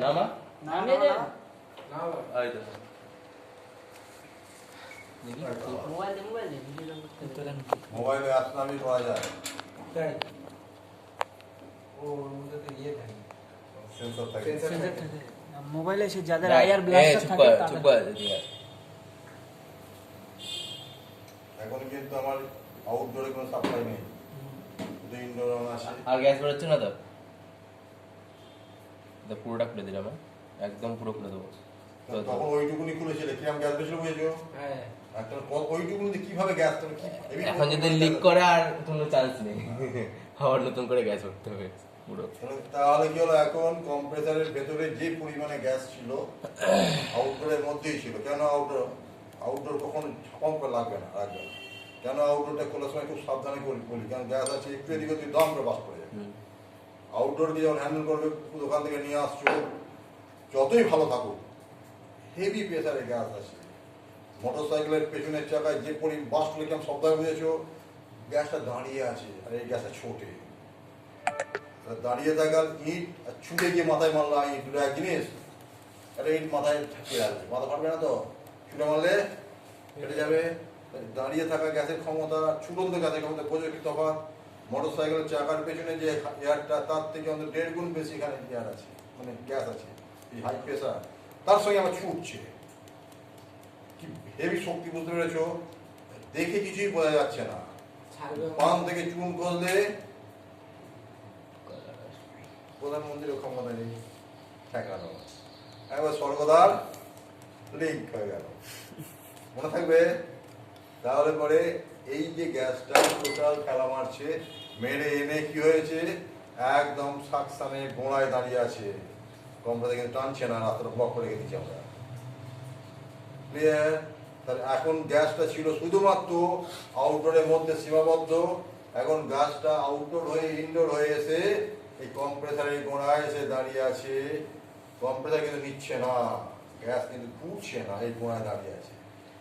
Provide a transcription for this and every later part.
নামা নামিয়ে দে না এই তো মোবাইল দে ভিডিও করতে মোবাইলে আসলামই পাওয়া যায় তাই ও ওর মধ্যে তো ইয়ে থাকে সেন্সর থাকে সেন্সর থাকে মোবাইলে সে যাদের আইআর ব্লাস্টার চুপ থাকে কর তাদের চুপ কর দিয়া এখন কিন্তু আমার আউটডোরে কোনো সাপ্লাই নেই শুধু ইনডোর আছে আর গ্যাস বেরোচ্ছে না তো পুরোটা খুলে দিলাম একদম পুরো খুলে দেবো তখন ওইটুকুনি খুলেছিলে কিরম গ্যাস বেশি বুঝেছো হ্যাঁ একটা ওইটুকুনিতে কিভাবে গ্যাস তুমি কি এখন যদি লিক করে আর কোনো চান্স নেই আবার নতুন করে গ্যাস করতে হবে পুরো তাহলে কি হলো এখন কম্প্রেসারের ভেতরে যে পরিমাণে গ্যাস ছিল আউটডোরের মধ্যেই ছিল কেন আউটডোর কখনো পাম্প লাগবে না রাখবে না কেন আউটডোরটা খোলার সময় খুব সাবধানে বলি কারণ গ্যাস আছে একটু এদিকে তুই দম করে বাস করে যাবে আউটডোর দিয়ে যখন হ্যান্ডেল করবে দোকান থেকে নিয়ে আসছো যতই ভালো থাকুক হেভি প্রেসারে গ্যাস আছে মোটর সাইকেলের পেছনের চাকায় যে বাস করে কেমন শব্দ বুঝেছো গ্যাসটা দাঁড়িয়ে আছে আর এই গ্যাসটা ছোটে দাঁড়িয়ে থাকার ইট আর ছুটে গিয়ে মাথায় মারলো ইট দুটো এক জিনিস আরে ইট মাথায় ঠেকে আসবে মাথা ফাটবে না তো ছুটে মারলে ফেটে যাবে দাঁড়িয়ে থাকা গ্যাসের ক্ষমতা ছুটন্ত গ্যাসের ক্ষমতা বোঝো কি তফাৎ মোটর সাইকেলের চাকার পেছনে যে এয়ারটা তার থেকে অন্তত 1.5 গুণ বেশি এখানে এয়ার আছে মানে গ্যাস আছে এই হাই প্রেসার তার সঙ্গে আমার ছুটছে কি হেভি শক্তি বুঝতে পেরেছো দেখে কিছুই বোঝা যাচ্ছে না পান থেকে চুন করলে প্রধানমন্ত্রীর ক্ষমতা নেই ঠেকানো একবার স্বর্গদ্বার লিক হয়ে গেল মনে থাকবে তাহলে পরে এই যে গ্যাসটা টোটাল খেলা মারছে মেরে এনে কি হয়েছে একদম সাকসানে গোড়ায় দাঁড়িয়ে আছে কম্প্রেসার কিন্তু টানছে না রাস্তাটা ব্লক করে রেখে দিচ্ছি আমরা ক্লিয়ার তাহলে এখন গ্যাসটা ছিল শুধুমাত্র আউটডোরের মধ্যে সীমাবদ্ধ এখন গ্যাসটা আউটডোর হয়ে ইনডোর হয়ে এসে এই কম্প্রেসারের গোড়ায় এসে দাঁড়িয়ে আছে কম্প্রেসার কিন্তু নিচ্ছে না গ্যাস কিন্তু ফুটছে না এই গোড়ায় দাঁড়িয়ে আছে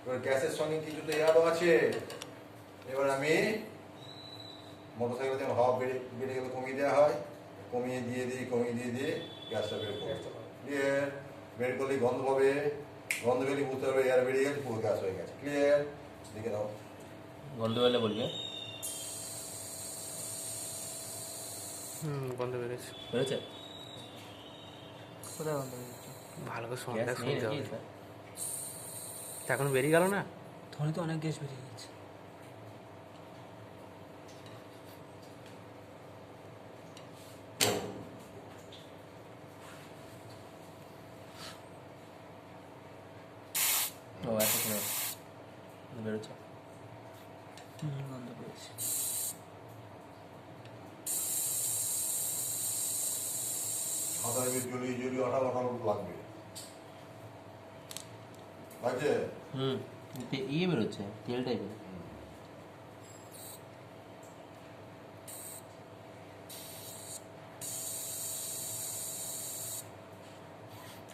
এবার গ্যাসের সঙ্গে কিছু তো এয়ারও আছে এবার আমি মোটর সাইকেল যেমন হাওয়া বেড়ে গেলে কমিয়ে দেওয়া হয় কমিয়ে দিয়ে গ্যাসটা বের করবো ক্লিয়ার বের করলেই গন্ধ পাবে গন্ধ পেলে বুঝতে পারবে এয়ার বেরিয়ে গেছে পুরো গ্যাস হয়ে গেছে ক্লিয়ার দেখে দাও গন্ধ পেলে বলবে গন্ধ বেরোচ্ছে বেরোচ্ছে কোথায় বন্ধ হয়ে যাচ্ছে ভালো করে গ্যাস শুনতে নিয়ে শুনতে নাকি হবে এখন বেরিয়ে গেল না ধরে তো অনেক গ্যাস বেরিয়ে গেছে ও এত করে বেরোচ্ছে গন্ধ পেয়েছে সাঁতার জ্বলিয়ে আঠালো লাগবে লাগছে ইয়ে বেরোচ্ছে তেল টাইপের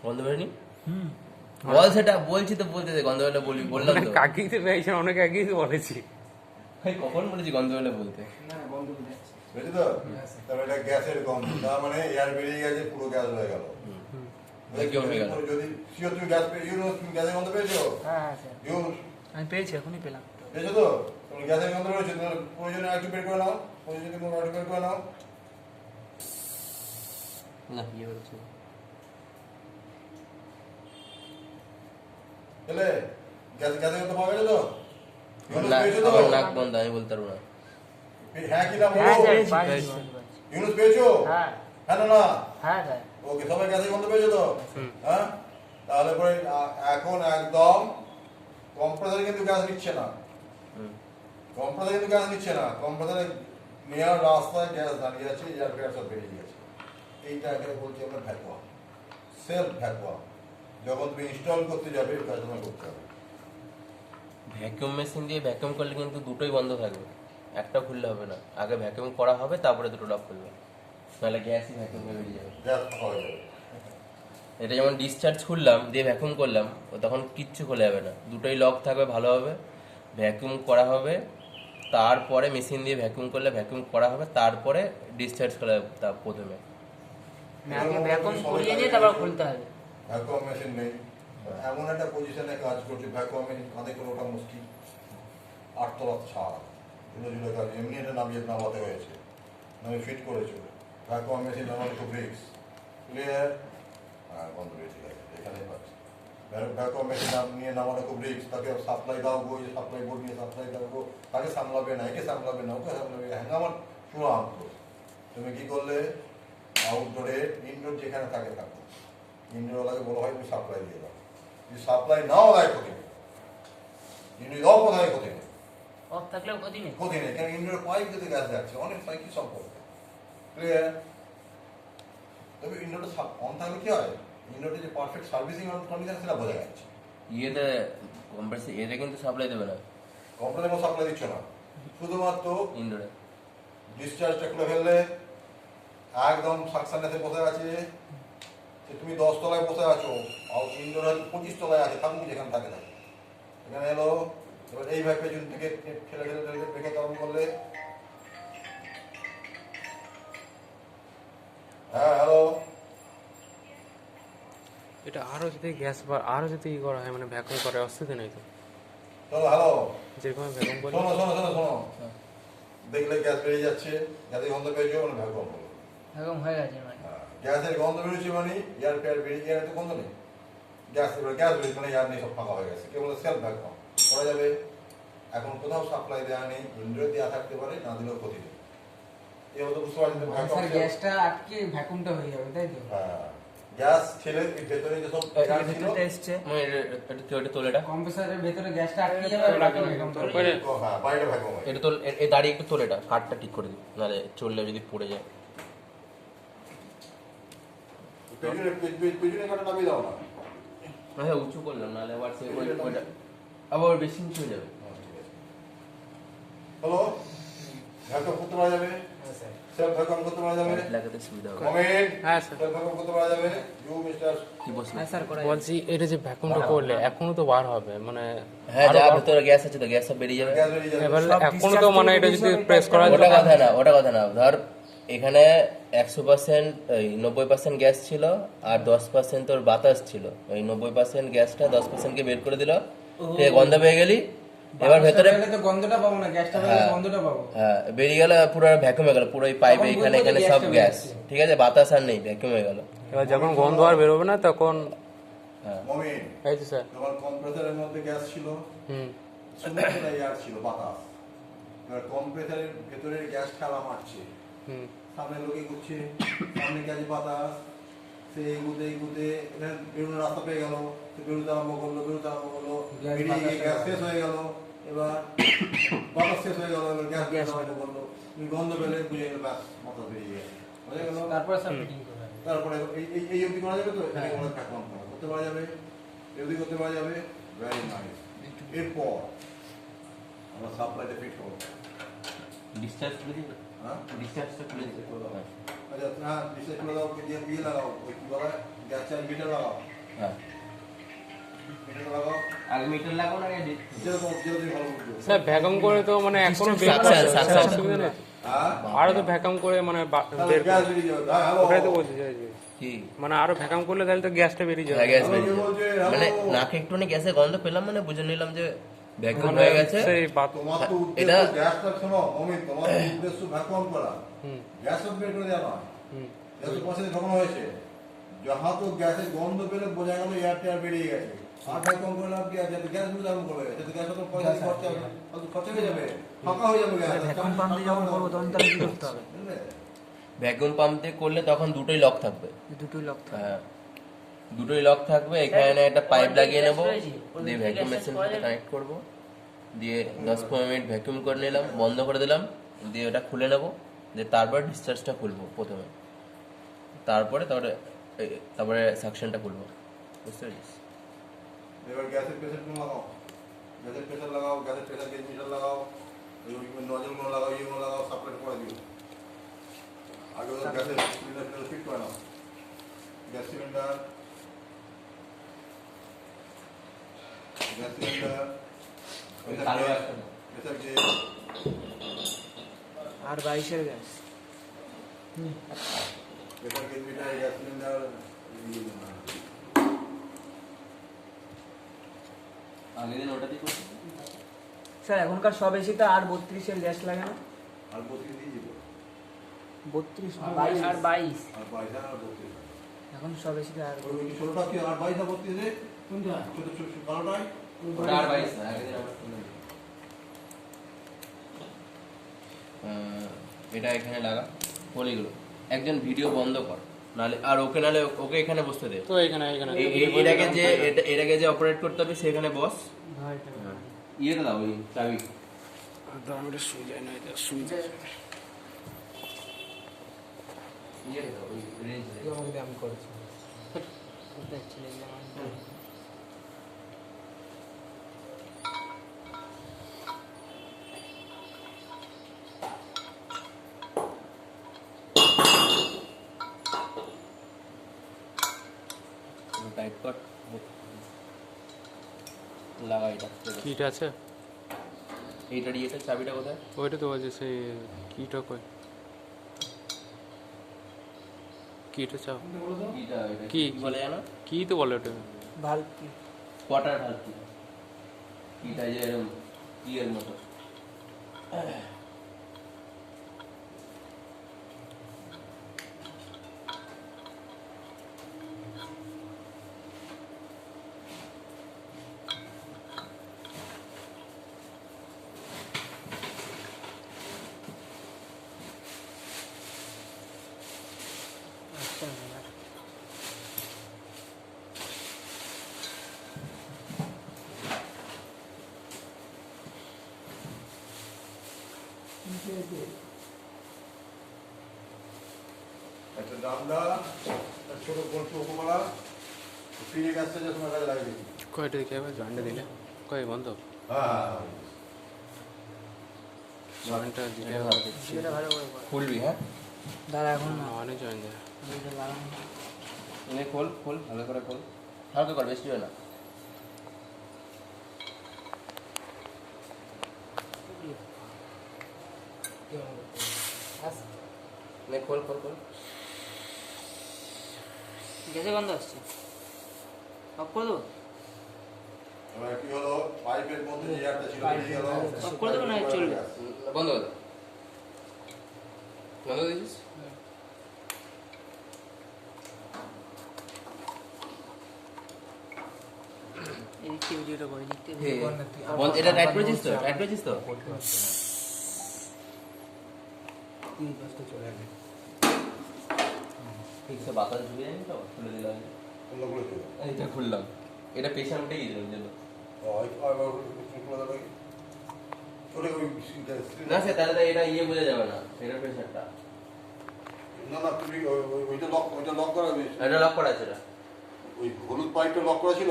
গন্ধ বেরোনি বল সেটা বলছি তো বলতে দে গন্ধ বেরোলে বললাম তো কাকিতে পেয়েছেন অনেক আগেই তো বলেছি ভাই কখন বলেছি গন্ধ বেরোলে বলতে না বন্ধ করে যাচ্ছে বুঝলি তো তারপরে এটা গ্যাসের গন্ধ তার মানে এয়ার বেরিয়ে গেছে পুরো গ্যাস হয়ে গেল ভ্যাকিউম হয়ে গেল যদি শিওর তুমি গ্যাস তুমি গ্যাসের গন্ধ পেয়েছো হ্যাঁ হ্যাঁ স্যার ইউনুস আমি পেয়েছি এখনই পেলাম পেয়েছো তো তুমি গ্যাসের গন্ধ পেয়েছো তোমার প্রয়োজনে একটু বের করে নাও প্রয়োজনে তুমি একটু বের করে নাও না ইয়ে বেরোচ্ছে তাহলে গ্যাসের গন্ধ পাওয়া গেছে তো ইউনুস পেয়েছো তো আমার নাক বন্ধ আমি বলতে পারবো না হ্যাঁ কি না হ্যাঁ বলো স্যার পেয়েছি ইউনুস পেয়েছো হ্যাঁ হ্যাঁ না হ্যাঁ স্যার ওকে সবাই গ্যাসের গন্ধ পেয়েছো তো হ্যাঁ তাহলে পরে এখন একদম কম্প্রেসারে কিন্তু গ্যাস নিচ্ছে না কম্প্রেসারে কিন্তু গ্যাস নিচ্ছে না কম্প্রেসারে নেওয়ার রাস্তায় গ্যাস দাঁড়িয়ে আছে এয়ার প্রেসার বেরিয়ে গেছে এইটাকে বলছি আমরা ভ্যাকুয়াম সেলফ ভ্যাকুয়াম যখন তুমি ইনস্টল করতে যাবে কাজ তোমায় করতে হবে ভ্যাকুয়াম মেশিন দিয়ে ভ্যাকুয়াম করলে কিন্তু দুটোই বন্ধ থাকবে একটা খুললে হবে না আগে ভ্যাকুয়াম করা হবে তারপরে দুটো লক খুলবে নাহলে গ্যাসই ভ্যাকুয়াম হয়ে বেরিয়ে যাবে গ্যাস হয়ে যাবে এটা যেমন ডিসচার্জ খুললাম দিয়ে ভ্যাকুয়াম করলাম তখন কিচ্ছু খোলা যাবে না দুটোই লক থাকবে ভালোভাবে ভ্যাকুয়াম করা হবে তারপরে মেশিন দিয়ে ভ্যাকুয়াম করলে ভ্যাকুয়াম করা হবে তারপরে ডিসচার্জ করা হবে তা প্রথমে আগে ভ্যাকুয়াম করিয়ে নিয়ে তারপর খুলতে হবে। ভ্যাকুয়াম মেশিন নেই, এমন একটা পজিশনে কাজ করছে, ভ্যাকুয়াম মেশিন কাঁধে করে ওঠা মুশকিল, 8 তলা ছাড়, ঝুলে ঝুলে কাজ, এমনি এটা নামাতে হয়েছে, ফিট করেছে। ভ্যাকুয়াম মেশিন নামানো খুব রিস্ক, ক্লিয়ার? হ্যাঁ, বন্ধ হয়ে ঠিক আছে, এখানেই পাচ্ছি। ভ্যাকুয়াম মেশিন নিয়ে নামানো খুব রিস্ক, তাকে সাপ্লাই দাও গো, সাপ্লাই বোর্ড নিয়ে সাপ্লাই দাও গো, তাকে সামলাবে না, একে সামলাবে না, ওকে সামলাবে, হ্যাঁ আমার চূড়ান্ত। তুমি কি করলে, আউটডোরে ইনডোর যেখানে থাকে থাকো, ইন্দ্রওয়ালাকে বলা হয় তুমি সাপ্লাই দিয়ে দাও, যদি সাপ্লাই নাও দেয় ক্ষতি নেই, ইন্দ্র দাও কোথায় ক্ষতি নেই, অফ থাকলেও ক্ষতি নেই। ক্ষতি নেই, কারণ ইন্দ্রের পাইপ দিতে গ্যাস যাচ্ছে, অনেক সাইকি সম্পর্ক, ক্লিয়ার? তবে ইন্ডোরটা অন থাকলে কি হয়, ইন্ডোরটা যে পারফেক্ট সার্ভিসিং কন্ডিশন সেটা বোঝা যাচ্ছে। ইয়েতে কম্প্রেসর এতে কিন্তু সাপ্লাই দেবে না কোম্পানি কোনো সাপ্লাই দিচ্ছে না, শুধুমাত্র ইনডোরে। ডিসচার্জটা খুলে ফেললে একদম সাকসানেসে বসে আছে, যে তুমি 10 তলায় বসে আছো, আর ইন্ডোর 25 তলায় আছে, থাকুক যেখানে থাকে থাকে, এখানে এলো, এবার এইভাবে পেছন থেকে ঠেলে ঠেলে ঠেলে ব্রেকে চালু করলে, হ্যাঁ হ্যালো, এটা আরো যদি গ্যাস বা আরো যদি ই করা হয় মানে ভ্যাকুম করে অসুবিধা নেই তো, চলো হ্যালো, যেরকম ভ্যাকুম করে। শোনো শোনো শোনো শোনো, দেখলে গ্যাস বেরিয়ে যাচ্ছে, গ্যাসের গন্ধ পেয়েছো মানে ভ্যাকুয়াম হলো। এরকম হয়ে গেছে মানে। গ্যাসের গন্ধ বেরোচ্ছে মানে এয়ার ফেয়ার বেরিয়ে গিয়ে তো গন্ধ নেই, গ্যাস গ্যাস বেরিয়েছে মানে এয়ার নেই, সব ফাঁকা হয়ে গেছে, কেবল সেলফ ভ্যাকুয়াম করা যাবে। এখন কোথাও সাপ্লাই দেওয়া নেই, ইন্ডোরে দেওয়া থাকতে পারে, না দিলেও ক্ষতি নেই। এই হতো বুঝতে পারছেন স্যার ভ্যাকুয়াম, গ্যাসটা আটকে ভ্যাকুমটা হয়ে যাবে তাই তো? হ্যাঁ গ্যাস ছেড়ে ভেতরে যেসব গ্যাস ছিল, ভেতরটা এসছে। এটা তোল, এটা কম্প্রেসারের ভেতরে গ্যাসটা আটকে যাবে আর ভ্যাকুম করবে। করে হ্যাঁ বাইরে ভ্যাকুয়াম হয়। এটা তোল, এই দাঁড়িয়ে একটু তোল, এটা কাঠটা ঠিক করে দিই, নাহলে চললে যদি পড়ে যায়। পেছনে কাটা নামিয়ে দাও না। হ্যাঁ উঁচু করলাম, নাহলে আবার সে ওইটা আবার বেশি উঁচু হয়ে যাবে। হ্যালো, ভ্যাকুয়াম করতে পারা যাবে, হ্যাঁ স্যার। সেলফ ভ্যাকুয়াম করতে পারা যাবে, লাগাতে সুবিধা হবে। কমেন্ট, হ্যাঁ স্যার সেলফ ভ্যাকুয়াম করতে পারা যাবে, ইউ মিস্টার। কি বলছিস? হ্যাঁ স্যার করা বলছি এটা যে ভ্যাকুমটা করলে এখনো তো বার হবে মানে হ্যাঁ, আরো যা বার- ভেতরে গ্যাস আছে তো গ্যাস সব বেরিয়ে যাবে। গ্যাস বেরিয়ে যাবে। এবার সব এখনো তো মানে এটা যদি discharge প্রেস করা ওটা যায় কথা না, ওটা কথা না। ধর এখানে 100% 90% গ্যাস ছিল আর 10% তোর বাতাস ছিল। ওই 90% গ্যাসটা 10% কে বের করে দিল, ঠিক আছে, গন্ধ পেয়ে গেলি। এবার ভেতরে তো গন্ধটা পাবো না, গ্যাসটা পেলে হ্যাঁ। গন্ধটা পাবো। হ্যাঁ বেরিয়ে গেল, পুরো ভ্যাকুম হয়ে গেল, পুরো এই পাইপে তখন এখানে বুঝবো যে এখানে সব গ্যাসটা গ্যাস, বেরোচ্ছে। ঠিক আছে, বাতাস আর নেই, ভ্যাকুম হয়ে গেল। এবার যখন গন্ধ আর বেরোবে না তখন হ্যাঁ মমিন, এই তো স্যার তোমার কম্প্রেসারের মধ্যে গ্যাস ছিল, হুম সমুদ্র এয়ার ছিল, বাতাস। এবার কম্প্রেসারের ভেতরের গ্যাস ঠেলা মারছে, হুম সামনে লোকে ঘুরছে, সামনে গ্যাস বাতাস, সে এগুতে এগুতে এখানে বেরোনোর রাস্তা পেয়ে গেল, সে বেরোতে আরম্ভ করলো, গ্যাস বেরিয়ে গিয়ে বাতাস গ্যাস হয়ে শেষ হয়ে গেল, এবার বাতাস শেষ হয়ে গেল, এবার গ্যাস গ্যাস আরম্ভ করলো, তুমি গন্ধ পেলে বুঝে গেল, ব্যাস মাথা বেরিয়ে গেল, বুঝে গেল। তারপরে স্যার ফিটিং করবে। তারপরে এই অবধি করা যাবে তো, এটাকে বলে ভ্যাকুয়াম করা, করতে পারা যাবে, এই অবধি করতে পারা যাবে, ভেরি নাইস। এরপর আমরা সাপ্লাইটা ফিট করবো, ডিসচার্জ খুলে দিবে, হ্যাঁ ডিসচার্জটা খুলে দিতে হবে। আচ্ছা হ্যাঁ ডিসচার্জ করে দাও, দিয়ে লাগাও, ওই কি বলে গ্যাস চার্জ মিটার লাগাও, হ্যাঁ মিটার লাগাও, আগে মিটার লাগাও না, যেরকম যেরকম ভালো বুঝছো। স্যার ভ্যাকুম করে তো মানে এখনো বের Success, করছে, success. অসুবিধা নেই তো? হ্যাঁ আরো তো ভ্যাকুম করে মানে তাহলে বের গ্যাস করে- বেরিয়ে যাবে, হ্যাঁ হ্যালো ওটাই তো বলছি চাইছি। কি মানে আরো ভ্যাকুম করলে তাহলে তো গ্যাসটা বেরিয়ে যাবে হ্যাঁ, গ্যাস হ্যালো, বেরিয়ে কে যাবে। বলছে? হ্যালো। মানে নাকে একটুখানি গ্যাসের গন্ধ পেলাম, মানে বুঝে নিলাম যে ভ্যাকুম মানে হয়ে গেছে। সেই বাত- তোমার তো উদ্দেশ্য এটা- গ্যাসটা শোনো অমিত, তোমার তো উদ্দেশ্য ভ্যাকুয়াম করা, হুম গ্যাস সব বের করে দেওয়া নয়। হুম গ্যাস পয়সা ঢোকানো হয়েছে, যাহা তো গ্যাসের গন্ধ পেলে বোঝা গেল এয়ার টেয়ার বেরিয়ে গেছে, আর ভ্যাকুয়াম করে লাভ কি আছে, গ্যাস গুলো দাম করবে, সেটা গ্যাস তো পয়সা দিয়ে খরচা হবে, হয়তো খরচা হয়ে যাবে, ফাঁকা হয়ে যাবে গ্যাস। ভ্যাকুম পাম্প দিয়ে যখন করবো তখন তাহলে কি করতে হবে? বুঝলে? ভ্যাকুম পাম্প দিয়ে করলে তখন দুটোই লক থাকবে। দুটোই লক থাকে। হ্যাঁ দুটোই লক থাকবে, এখানে একটা পাইপ লাগিয়ে নেবো, ওর দিয়ে ভিতরে ভ্যাকুম গ্যাসের মেশিন coil- কানেক্ট করবো, দিয়ে 10-15 মিনিট ভ্যাকুম করে নিলাম, বন্ধ করে দিলাম, দিয়ে ওটা খুলে নেবো, দিয়ে তারপর ডিসচার্জটা খুলবো প্রথমে, তারপরে সাকশনটা খুলবো, বুঝতে পেরেছিস? এবার গ্যাসের প্রেসার লাগাও, গ্যাসের প্রেসার লাগাও, গ্যাসের প্রেসার গেজ মিটার লাগাও, নজল গুলো লাগাও, ইয়ে গুলো লাগাও, সাপ্লাই করে দিও। আগে ওদের গ্যাসের সিলিন্ডার ফিট করে নাও, গ্যাস সিলিন্ডার, কালো একটা দাও। প্রেসার গেজ, আর 22-এর গ্যাস। বেকার কেন্দ্রিটায় গ্যাস সিলিন্ডার আগের দিন ওটাতেই করছি। স্যার এখনকার সব এসিতে আর 32-এর গ্যাস লাগে না? আর বত্রিশ দিয়ে দিল 32 আর 22 আর 22 আর বাইশ আর বত্রিশ এখন সব এসিতে আর ওই ষোলোটা কি আর বাইশ আর বত্রিশে কোনটা? ছোট ছোট কালোটাই ওটা আর 22 না, আগের দিন আমার শুনে দিই। এটা এখানে লাগা পলিগুলো। একজন ভিডিও বন্ধ কর, নালে আর নালে ওকে এখানে বসতে দে। তো এখানে এখানে এটাকে যে অপারেট করতে হবে সেখানে বস। ভাইটা ইয়েটা দাও ওই চাবি। আমি এটা শুয়ে যায় না, এটা শুয়ে যায়। ইয়েটা দাও ওই রেঞ্জ। আমাকে দিয়ে আমি করেছি। কোথায় ছিল এগুলো আমার? টাইট কর, লাগা এটা। কিটা আছে এইটার ইয়েটা চাবিটা কোথায়? ওইটা তো বলছে সেই কিটা কই, কিটা চাও, কিটা এটা কি? কি বলে জানো? কি তো বলে ওটা। ভাল্ব কি? কোয়ার্টার ভাল্ব কি? কিটা যে এরকম ইয়ের মতো। আচ্ছা না। একটা ডান্ডা ছোট গল্প উপমালা ফিরে গ্যাসটা যে তোমার কাজে লাগিয়ে দিই কয়টা দিকে আবার জয়েন্টটা দিলে কয় বন্ধ, হ্যাঁ জয়েন্টটা দিলে সেটা ভালো করে কর। খুলবি হ্যাঁ? দাঁড়া এখন না। অনেক জয়েন্ট দেয়। এটা লাগানো। এনে খোল খোল, হালকা করে খোল, হালকা কর, বেশি হয় না। নে খোল খোল খোল। গ্যাসে গন্ধ আসছে। অফ করে দেবো? এবার কি হলো পাইপের মধ্যে যে এয়ারটা ছিল বেরিয়ে গেল অফ করে দেবো না চলবে? বন্ধ করে দাও। বন্ধ করে দিয়েছিস? এই দিক থেকে ভিডিওটা করে দিক থেকে হে, ভিডিও কর না তুই। বন্ধ, এটা টাইট করেছিস তো? টাইট করেছিস তো? এই পাশটা চলে আসবে। ঠিকছে বাতাস ঢুকে যায়নি তো? খুলে দিলাম। অন্যগুলো ছিল এইটা খুললাম। এটা পেছন উঠে গিয়েছিল ওই জন্য। না স্যার, তাহলে তো এটা ইয়ে বোঝা যাবে না, এটা প্রেশারটা। না না তুমি ওইটা লক করা এটা লক করা আছে এটা। ওই হলুদ পাইপটা লক করা ছিল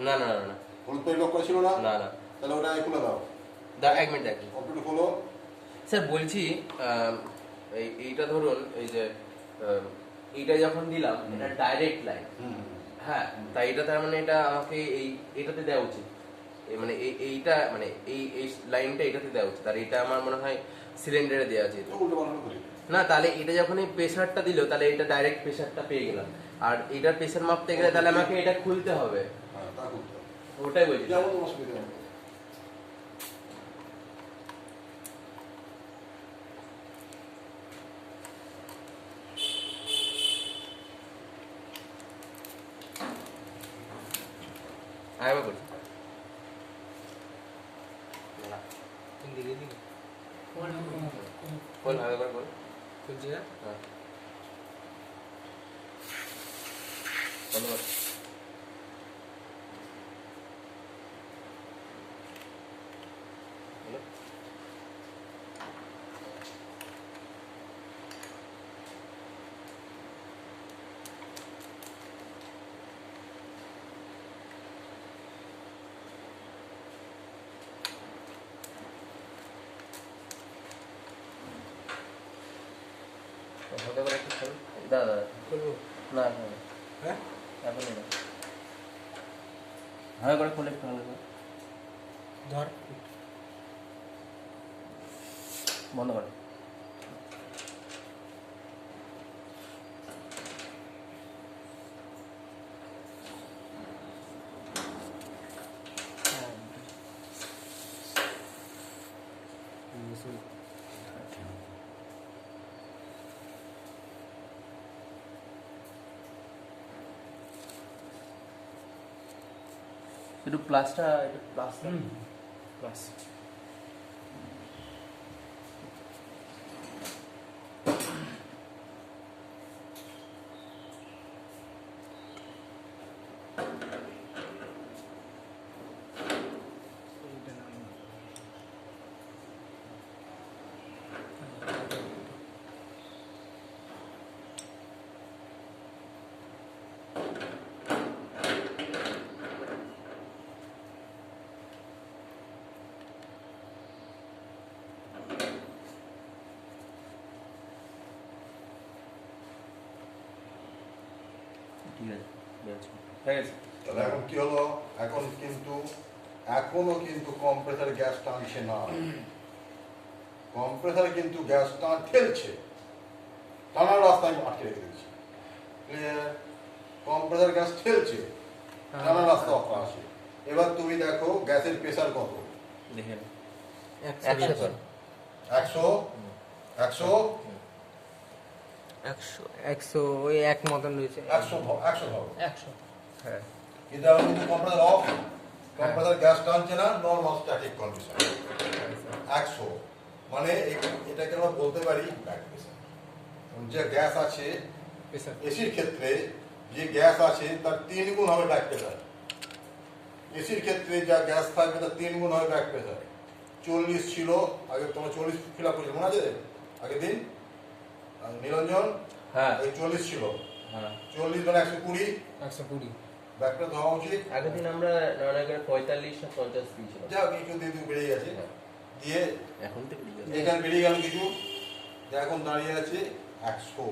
না না না না হলুদ পাইপ লক করা ছিল না না না। তাহলে ওটা খুলে দাও এক মিনিট এক মিনিট। কম্পিউটার খোলো স্যার বলছি, এইটা ধরুন এই যে এইটা যখন দিলাম এটা ডাইরেক্ট লাইন, হ্যাঁ, তাই এটা তার মানে এটা আমাকে এটাতে দেওয়া উচিত, মানে এইটা মানে এই লাইনটা এটাতে দেওয়া উচিত, আর এটা আমার মনে হয় সিলিন্ডারে দেওয়া উচিত। উল্টো পাল্টা করি না, তাহলে এটা যখন এই প্রেশারটা দিল তাহলে এটা ডাইরেক্ট প্রেশারটা পেয়ে গেলাম, আর এটার প্রেশার মাপতে গেলে তাহলে আমাকে এটা খুলতে হবে। হ্যাঁ তা করতে হবে ওটাই বলছি। যেমন তোমার সুবিধা হবে আরেকবার বলছি। কোন দিকে দিকে? বল আরেকবার বল। খুলছি না? হ্যাঁ। বন্ধ কর। হলো? হালকা করে একটু খোল। দাদা খুলবো? না না না, হ্যাঁ? এখন না, হালকা করে খোলে, একটু হালকা করে। ধর। বন্ধ কর। একটু প্লাসটা প্লাস ঠিক আছে বেরোচ্ছে। হয়ে গেছে। তাহলে এখন কি হলো, এখনো কিন্তু কম্প্রেসার গ্যাস টানছে না, কম্প্রেসার কিন্তু গ্যাস ঠেলছে, টানার রাস্তায় আটকে রেখে দিচ্ছে। ক্লিয়ার? কম্প্রেসার গ্যাস ঠেলছে, টানার রাস্তা অফ আছে। এবার তুমি দেখো গ্যাসের প্রেসার কত, দেখে নাও। 100 একশো একশো 100 ওই এক মতন রয়েছে। একশো একশো ধরো। 100 হ্যাঁ কিন্তু এখন কিন্তু কম্প্রেসার অফ, কম্প্রেসার গ্যাস টানছে না, নর্মাল স্ট্যাটিক কন্ডিশন। 100 মানে এটাকে আমরা বলতে পারি ব্যাক প্রেসার। যে গ্যাস আছে এসির ক্ষেত্রে, যে গ্যাস আছে তার 3 গুণ হবে ব্যাক প্রেসার। এসির ক্ষেত্রে যা গ্যাস থাকবে তার 3 গুণ হবে ব্যাক প্রেসার। 40 ছিল আগে, তোমার 40 ফিল আপ করেছিল মনে আছে আগের দিন নিরঞ্জন? হ্যাঁ 40 ছিল, হ্যাঁ 40 মানে 120 ব্যাক প্রেসার হওয়া উচিত। আগের দিন আমরা রান্না করে 45 না 50 দিয়েছিলাম। যা কিছু দিয়ে বেড়ে গেছে, দিয়ে এখন তো বেরিয়ে যাবে। এখানে বেরিয়ে গেল কিছু, এখন দাঁড়িয়ে আছে 100,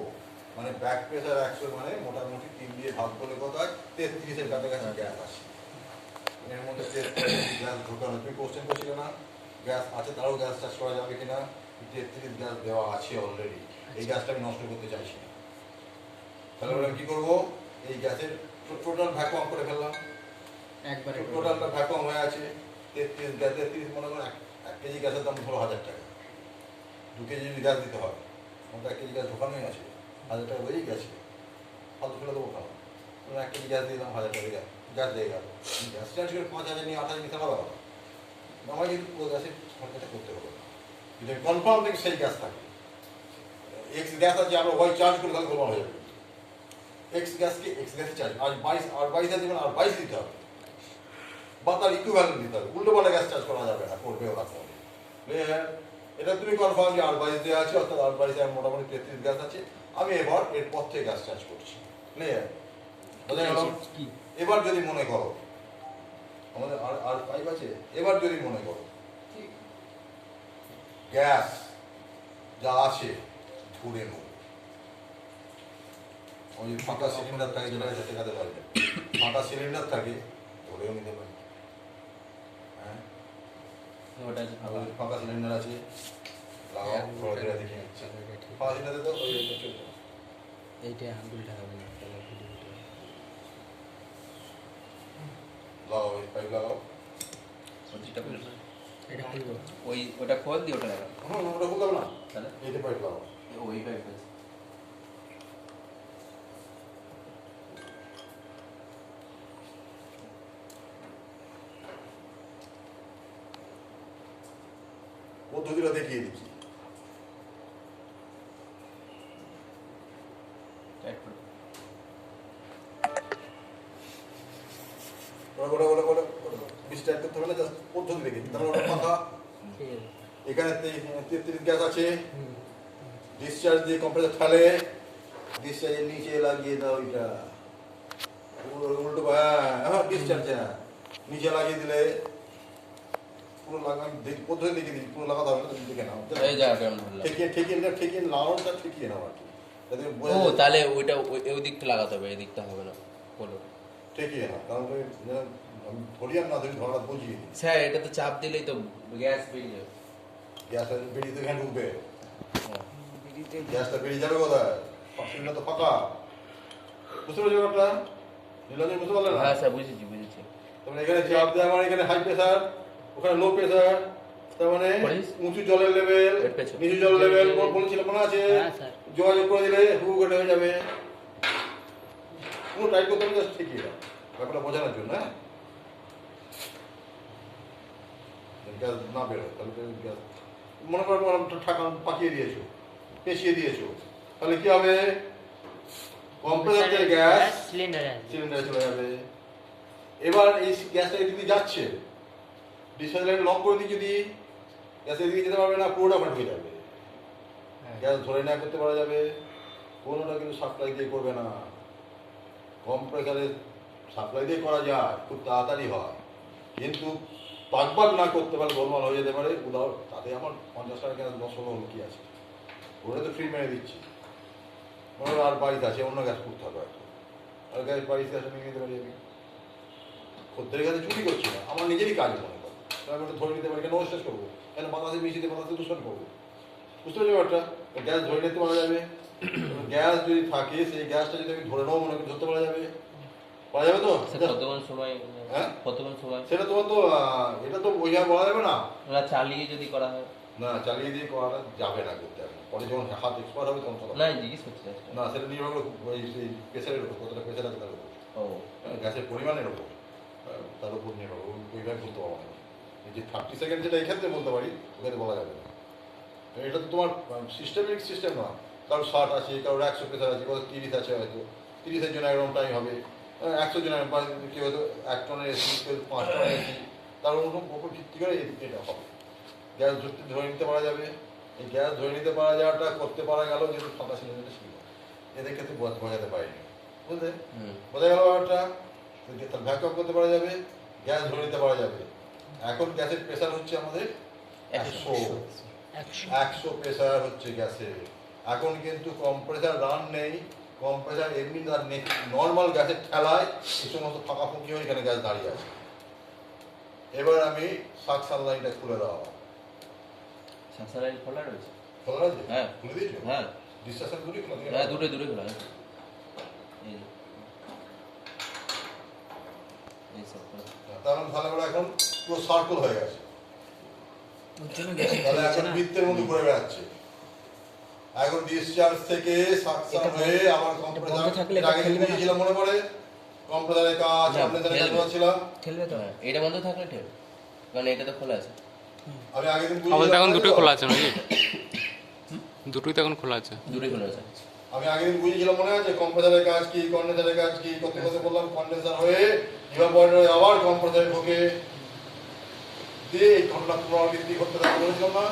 মানে ব্যাক প্রেসার 100 মানে মোটামুটি 3 দিয়ে ভাগ করলে কত হয়, 33 এর কাছাকাছি গ্যাস আছে। এর মধ্যে 33 গ্যাস ঢোকানো, তুমি কোশ্চেন করছিলে না গ্যাস আছে তারও গ্যাস চাষ করা যাবে কিনা, 33 গ্যাস দেওয়া আছে অলরেডি। এই গ্যাসটা আমি নষ্ট করতে চাইছি না। তাহলে আমরা কি করবো, এই গ্যাসের টোটাল ভ্যাকুয়াম করে ফেললাম, একবারে টোটালটা ভ্যাকুয়াম হয়ে আছে। 33 গ্যাস, 33 মনে করো 1 কেজি গ্যাসের দাম 16,000 টাকা, 2 কেজি যদি গ্যাস দিতে হয়, আমাদের 1 কেজি গ্যাস ঢোকানোই আছে, 1,000 টাকা বেরিয়ে গেছে, ফালতু ফেলে দেবো খাওয়া। 1 কেজি গ্যাস দিয়ে দিলাম, 1,000 টাকা গ্যাস দিয়ে গেল, গ্যাস চেঞ্জ করে 5,000 নিয়ে 8,000 নিতে পারবো, আমার কিন্তু পুরো গ্যাসের খরচাটা করতে হবে। যদি কনফার্ম থেকে সেই গ্যাস থাকে, এক্স গ্যাস আছে আমরা ওয়াই চার্জ করে তাহলে গোলমাল হয়ে যাবে। এক্স গ্যাসকে এক্স গ্যাসে চার্জ, আর 22 আছে মানে আর 22 দিতে হবে, বা তার ইকুইভ্যালেন্ট দিতে হবে। উল্টো পাল্টা গ্যাস চার্জ করা যাবে না, করবে ওরা করে। এটা তুমি কনফার্ম যে আর 22 দেওয়া আছে, অর্থাৎ আর 22 মোটামুটি 33 গ্যাস আছে। আমি এবার এর পর থেকে গ্যাস চার্জ করছি। ক্লিয়ার? এবার যদি মনে করো আমাদের আর 5 আছে, এবার যদি মনে করো গ্যাস যা আছে ধরে নেব, ওই ফাঁকা সিলিন্ডার থাকে যেটা শেখাতে পারবে, ফাঁকা সিলিন্ডার থাকে ধরেও নিতে পারি। হ্যাঁ ওটা ভালো। ফাঁকা সিলিন্ডার আছে, লাগাও, ঘোরাফেরা দেখে নিচ্ছে। ফাঁকা সিলিন্ডারে তো ওই চলবে। এইটা আঙ্গুলটা হবে না, তাহলে লাগাও, ওই পাইপ লাগাও। ওইটা খুলে নাও। এটা খুলবো। ওটা খোল দিয়ে ওটা লাগা। ওটা খুলতে না, তাহলে এইটা পাইপ লাগাও। ওই পাইপ আছে। পদ্ধতিটা দেখিয়ে দিচ্ছি। টাইট করে। ওটা বেশি টাইট করতে হবে না, জাস্ট পদ্ধতি দেখে দিচ্ছি। তাহলে ওটা পাখা, ঠিক আছে। এখানে 33 গ্যাস আছে, ডিসচার্জ দিয়ে কম্প্রেসার ঠালে, ডিসচার্জের নিচে লাগিয়ে দাও। এটা উল্টো, হ্যাঁ ডিসচার্জ, হ্যাঁ নিচে লাগিয়ে দিলে পুরো লাগাই পদ্ধতি দেখিয়ে দিচ্ছি। পুরো লাগাতে হবে না, তুমি দেখে নাও। এই যা কেমন ধরলাম। ঠেকিয়ে লাগানোটা ঠেকিয়ে নাও আর কি, যাতে বোঝা ও যায়। তাহলে ওইটা ওই দিকটা লাগাতে হবে, এই দিকটা হবে না। বলো ঠেকিয়ে নাও, কারণ তুমি আমি ধরি আর না ধরি ধরাটা বুঝিয়ে দিই। স্যার এটা তো চাপ দিলেই তো গ্যাস বেরিয়ে যাবে। গ্যাসটা বেরিয়ে তো এখানে ঢুকবে, হ্যাঁ। গ্যাসটা বেরিয়ে যাবে কোথায়, সিলিন্ডার তো ফাঁকা। বুঝতে পারছো ব্যাপারটা? নীলাঞ্জন বুঝতে পারলে না? হ্যাঁ স্যার বুঝেছি। তোমরা এখানে চাপ দেওয়া মানে এখানে হাই প্রেসার, ওখানে লো প্রেসার, তার মানে করিস? উঁচু জলের লেভেল, এর পেছন। নিচু জলের লেভেল বলেছিল মনে আছে? হ্যাঁ, স্যার। যোগাযোগ করে দিলে হু কেটে হয়ে যাবে। কোনো টাইট করতে হবে জাস্ট ঠিকই এটা ব্যাপারটা বোঝানোর জন্য। হ্যাঁ, গ্যাস না বেরোয় তাহলে গ্যাস মনে করো ঠাকা পাকিয়ে দিয়েছো, পেঁচিয়ে দিয়েছো, তাহলে কি হবে? কম্প্রেসার থেকে গ্যাস সিলিন্ডারে সিলিন্ডারে চলে যাবে। এবার এই গ্যাসটা এদিকে যাচ্ছে, ডিসপ্যাচ লাইন লক করে দিই যদি, গ্যাস এদিকে যেতে পারবে না, পুরোটা ওখানে ঢুকে যাবে। গ্যাস ধরে না করতে পারা যাবে, কোনোটা কিন্তু সাপ্লাই দিয়ে করবে না। কম্প্রেসারে সাপ্লাই দিয়ে করা যায়, খুব তাড়াতাড়ি হয়, কিন্তু পাকবাক না করতে পারলে গোলমাল হয়ে যেতে পারে। উদাহরণ তাতে আমার 50 টাকা গ্যাস লস হলো কি আছে, ওটা তো ফ্রি মেরে দিচ্ছি। মনে হয় আর বাড়িতে আছে অন্য গ্যাস করতে হবে হয়তো, আর গ্যাস বাড়িতে আসে নিয়ে নিতে পারি আমি। খদ্দের কাছে চুরি করছি না, আমার নিজেরই কাজ মনে করো, আমি ওটা ধরে নিতে পারি, কেন ওয়েস্টেজ করবো, কেন বাতাসে মিশিয়ে বাতাসে দূষণ করবো? বুঝতে পারছি ব্যাপারটা? গ্যাস ধরে নিতে পারা যাবে। গ্যাস যদি থাকে সেই গ্যাসটা যদি আমি ধরে নেবো মনে করি ধরতে পারা যাবে, পারা যাবে তো? কতক্ষণ সময়? হ্যাঁ? কতক্ষণ সময়? সেটা তোমার তো এটা তো ওইভাবে বলা যাবে না। না চালিয়ে যদি করা হয়? না, চালিয়ে দিয়ে করাটা যাবে না করতে এখন, পরে যখন হাত এক্সপার্ট হবে তখন কথা না বলবো। জিজ্ঞেস করছি just। না, সেটা নির্ভর করে ওই সেই প্রেসারের উপর, কতটা প্রেসার আছে তার উপর, ও গ্যাসের পরিমাণের উপর, তার উপর নির্ভর করে ওইভাবে বলতে পারবো না। এই যে 30 সেকেন্ড যেটা এক্ষেত্রে বলতে পারি, ওখানে বলা যাবে না। এটা তো তোমার সিস্টেমিক সিস্টেম না, কারোর 60 আছে, কারোর 100 প্রেসার আছে, কারোর 30 আছে, হয়তো 30-এর জন্য একরকম টাইম হবে, 100 জনের কেউ হয়তো 1 টনের এসি, কেউ 5 টনের এসি, তার উপর ভিত্তি করে এটা হবে। গ্যাস ধরে নিতে পারা যাবে। এই গ্যাস ধরে নিতে পারা যাওয়াটা করতে পারা গেল যেহেতু 5 সিলিন্ডারটা ছিল, এদের ক্ষেত্রে বোঝাতে পারিনি, বুঝলে? বোঝা গেল ব্যাপারটা? তার ব্যাকআপ করতে পারা যাবে, গ্যাস ধরে নিতে পারা যাবে। এখন গ্যাসের প্রেসার হচ্ছে আমাদের 100 প্রেসার হচ্ছে গ্যাসের। এখন কিন্তু কম্প্রেসার রান নেই, কম্প্রেসার এমনি নর্মাল গ্যাসের ঠেলায় এই সমস্ত ফাঁকাফুঁকি হয়ে এখানে গ্যাস দাঁড়িয়ে আছে। এবার আমি সাকশন লাইনটা খুলে দেওয়া, সাকশন লাইন খোলা রয়েছে? খোলা আছে? হ্যাঁ। খুলে দিয়েছো? হ্যাঁ ডিসটেনশন দুটোই খোলা হ্যাঁ, দূরে দূরে খোলা আছে। এই যে। এই সব খোলা। তার মানে তাহলে আমরা এখন পুরো সার্কেল হয়ে গেছে, ওর জন্য গ্যাস তাহলে এখন বৃত্তের মধ্যে ঘুরে বেড়াচ্ছে। এখন ডিসচার্জ থেকে সাকশন হয়ে আবার কম্প্রেসার বন্ধ থাকলে আগে ঠেলবে না। বুঝিয়েছিলাম মনে পড়ে, কম্প্রেসারের কাজ, না, কন্ডেন্সারের কাজ ঠেলবে। বলছিলাম। ঠেলবে তো। হ্যাঁ, এটা বন্ধ থাকলে ঠিক, কারণ এটা তো খোলা আছে। আমি আগের দিন আপাতত এখন দুটোই খোলা বুঝিয়েছিলাম, আছে নাকি? দুটোই তো এখন খোলা আছে। দূরে খোলা আছে। আমি আগের দিন বুঝিয়েছিলাম মনে আছে কম্প্রেসারের কাজ কি, কন্ডেন্সারের কাজ কি, করতে করতে বললাম কন্ডেন্সার হয়ে ইভাপোরেটর আবার কম্প্রেসারে ঢোকে দিয়ে এই ঘটনা পুনরাবৃত্তি করতে বলেছিলাম না?